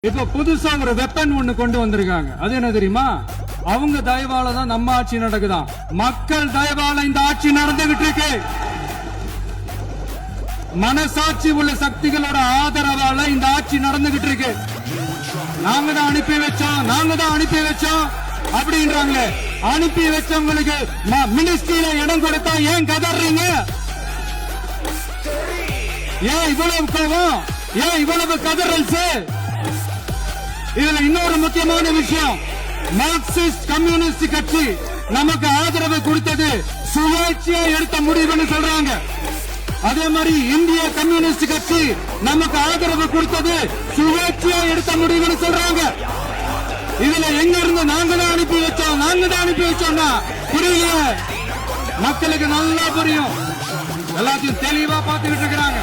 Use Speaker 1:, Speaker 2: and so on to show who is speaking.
Speaker 1: இப்ப புதுசா ஒரு வெப்பன் ஒண்ணு கொண்டு வந்திருக்காங்க. அது என்ன தெரியுமா? அவங்க தயவால தான் நம்ம ஆட்சி நடக்குதாம். மக்கள் தயவால இந்த ஆட்சி நடந்துகிட்டு இருக்கு. மனசாட்சி உள்ள சக்திகளோட ஆதரவால இந்த ஆட்சி நடந்துகிட்டு இருக்கு. நாங்க தான் அனுப்பி வச்சோம் அப்படின்றாங்களே. அனுப்பி வச்சவங்களுக்கு மினிஸ்ட்ரியில இடம் கொடுத்தா ஏன் கதறீங்க? ஏன் இவ்வளவு கோவம்? ஏன் இவ்வளவு கதறல்ஸ்? இதுல இன்னொரு முக்கியமான விஷயம், மார்க்சிஸ்ட் கம்யூனிஸ்ட் கட்சி நமக்கு ஆதரவு கொடுத்தது சுயேட்சையா எடுத்த முடிவுன்னு சொல்றாங்க. அதே மாதிரி இந்திய கம்யூனிஸ்ட் கட்சி நமக்கு ஆதரவு கொடுத்தது சுயேட்சையா எடுத்த முடிவுன்னு சொல்றாங்க. இதுல எங்க இருந்து நாங்க தான் அனுப்பி வச்சோம்னா புரியல. மக்களுக்கு நல்லா புரியும். எல்லாத்தையும் தெளிவா பார்த்துக்கிட்டு இருக்கிறாங்க.